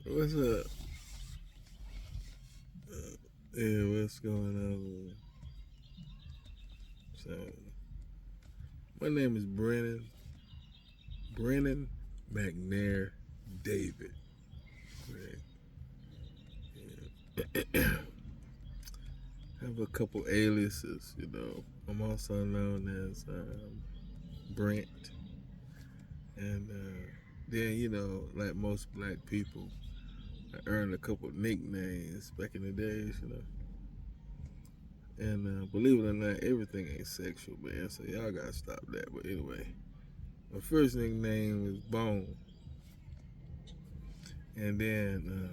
What's up? Yeah, what's going on? So, my name is Brennan McNair David. Right? Yeah. I have a couple aliases, you know. I'm also known as Brent. And then, like most black people, I earned a couple nicknames back in the days, you know. And believe it or not, everything ain't sexual, man. So y'all gotta stop that. But anyway, my first nickname was Bone, and then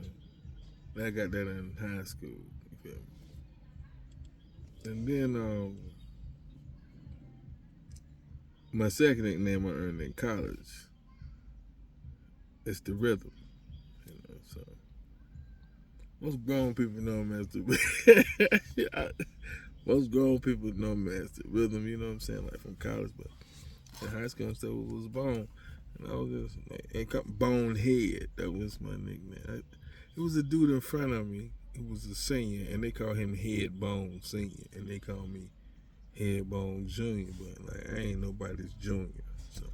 I got that in high school. You feel me? And then my second nickname I earned in college is the Rhythm. So most grown people know me as the most grown people know me as the Rhythm. You know what I'm saying? Like from college, but in high school and stuff, it was Bone. And I was just Bonehead. That was my nickname. It was a dude in front of me. He was a senior, and they called him Head Bone Senior, and they called me Head Bone Junior. But like I ain't nobody's junior, so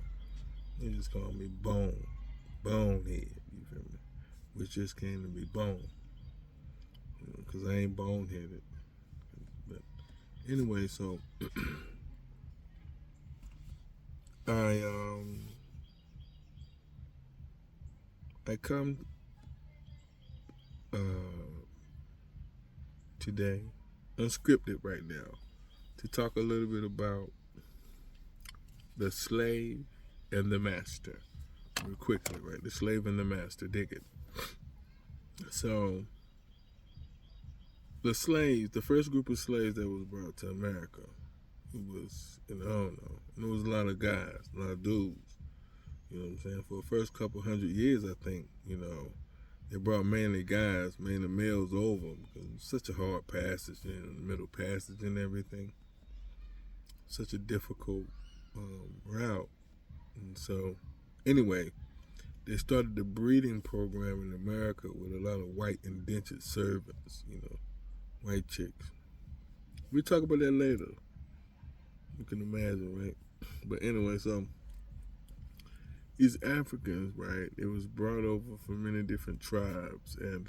they just called me Bonehead. You feel me? Which just came to be Bone, because I ain't boneheaded. But anyway, so I I come uh, today unscripted right now to talk a little bit about the slave and the master. Real quickly, right? The slave and the master. Dig it. So, the slaves, the first group of slaves that was brought to America, it was, I don't know, and there was a lot of guys, a lot of dudes. You know what I'm saying? For the first couple hundred years, I think, they brought mainly guys, mainly males over because it was such a hard passage, the middle passage and everything. Such a difficult route. And so, anyway, they started the breeding program in America with a lot of white indentured servants, white chicks. We'll talk about that later. You can imagine, right? But anyway, so these Africans, right, it was brought over from many different tribes, and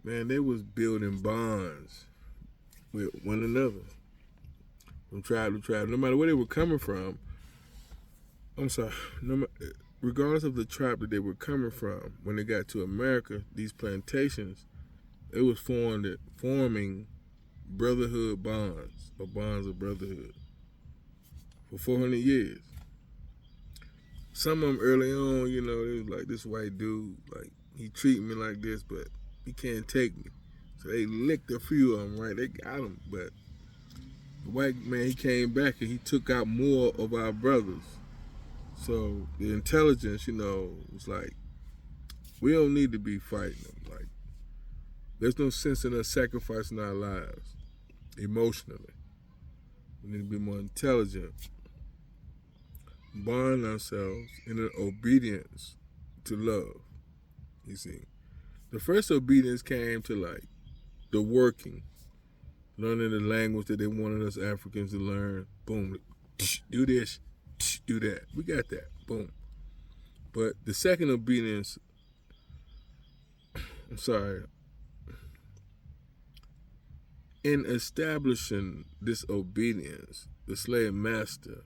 man, they was building bonds with one another from tribe to tribe, no matter where they were coming from. I'm sorry, regardless of the tribe that they were coming from, when they got to America, these plantations, it was forming brotherhood bonds or bonds of brotherhood for 400 years. Some of them early on, they was like, this white dude, like, he treat me like this, but he can't take me. So they licked a few of them, right? They got him, but the white man, he came back and he took out more of our brothers. So the intelligence, was like, we don't need to be fighting them. Like, there's no sense in us sacrificing our lives emotionally. We need to be more intelligent, bond ourselves in an obedience to love. You see, the first obedience came to like the working, learning the language that they wanted us Africans to learn. Boom, do this, do that. We got that. Boom. But the second obedience, I'm sorry, in establishing this obedience, the slave master,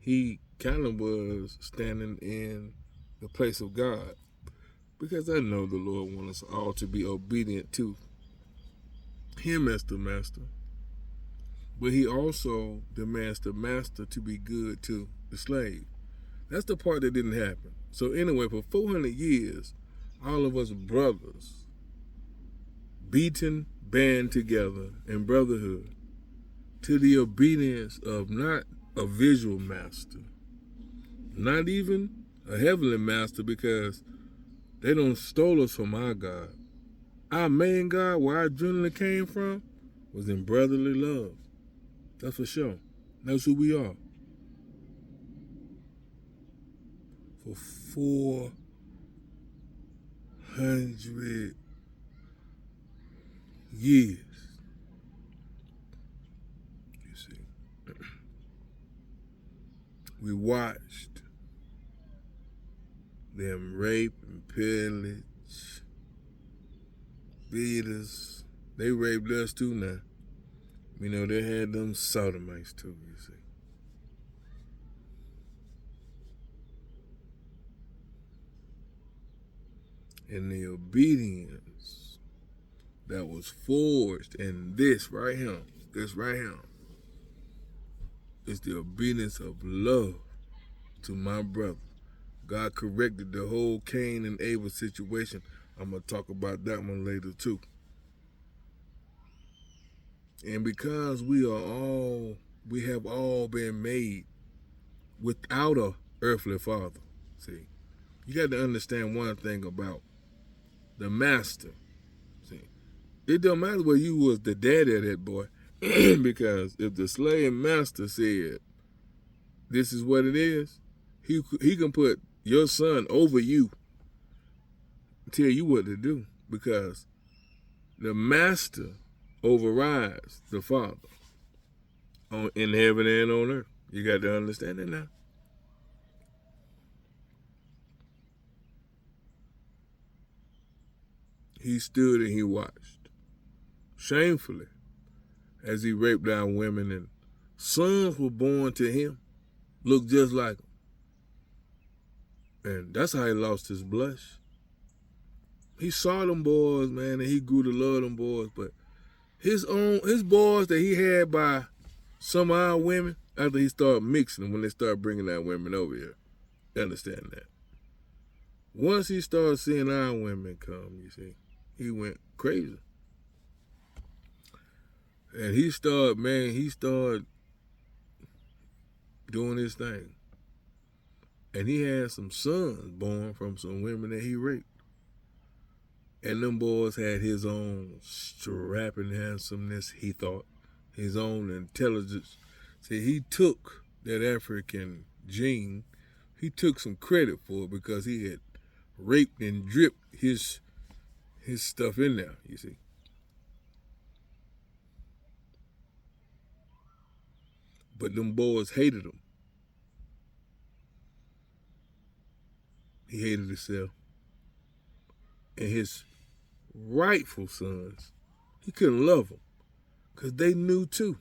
he kind of was standing in the place of God. Because I know the Lord wants us all to be obedient to Him as the master. But He also demands the master to be good to the slave. That's the part that didn't happen. So, anyway, for 400 years, all of us brothers, beaten, band together in brotherhood to the obedience of not a visual master, not even a heavenly master, because they don't stole us from our God. Our main God, where our adrenaline came from, was in brotherly love. That's for sure. That's who we are. for 400 years. You see, we watched them rape and pillage, beat us. They raped us too now. You know, they had them sodomites too, you see. And the obedience that was forged in this right here is the obedience of love to my brother. God corrected the whole Cain and Abel situation. I'm going to talk about that one later too. And because we have all been made without a earthly father. See, you got to understand one thing about the master. See, it don't matter whether you was the daddy of that boy, because if the slave master said, this is what it is, he can put your son over you, tell you what to do, because the master overrides the father in heaven and on earth. You got to understand it now. He stood and he watched shamefully as he raped our women, and sons were born to him, looked just like him. And that's how he lost his blush. He saw them boys, man, and he grew to love them boys, but his boys that he had by some of our women, after he started mixing them, when they started bringing our women over here, you understand that? Once he started seeing our women come, you see, he went crazy. And he started doing his thing. And he had some sons born from some women that he raped. And them boys had his own strapping handsomeness, he thought, his own intelligence. See, he took that African gene, he took some credit for it because he had raped and dripped his stuff in there, you see. But them boys hated him. He hated himself. And his rightful sons, he couldn't love them because they knew too.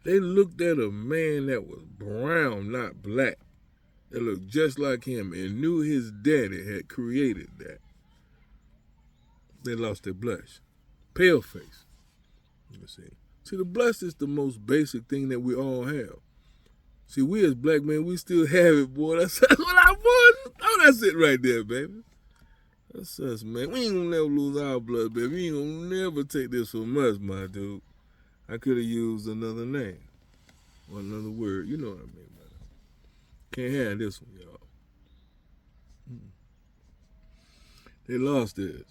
They looked at a man that was brown, not black, that looked just like him and knew his daddy had created that. They lost their blush. Pale face. You see. See, the blush is the most basic thing that we all have. See, we as black men, we still have it, boy. That's what our boys. Oh, that's it right there, baby. That's us, man. We ain't gonna never lose our blood, baby. We ain't gonna never take this from us, my dude. I could have used another name or another word. You know what I mean, man. Can't have this one, y'all. They lost it.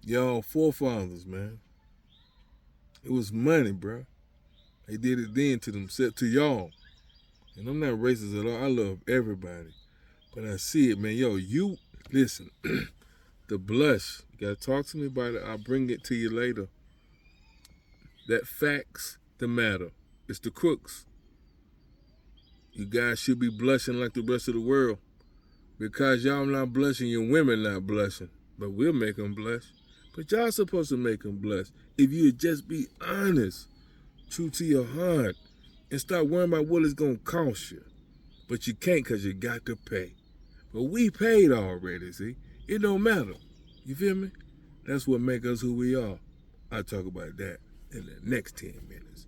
Y'all forefathers, man. It was money, bro. They did it then to themselves, to y'all. And I'm not racist at all. I love everybody. But I see it, man. Yo, you, listen, the blush, you gotta talk to me about it. I'll bring it to you later. That facts the matter. It's the crooks. You guys should be blushing like the rest of the world. Because y'all not blushing, your women not blushing. But we'll make them blush. But y'all supposed to make them blush. If you would just be honest, true to your heart, and start worrying about what it's going to cost you. But you can't because you got to pay. But we paid already, see? It don't matter. You feel me? That's what make us who we are. I'll talk about that in the next 10 minutes.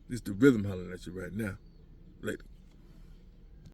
This is the Rhythm hollering at you right now. Later.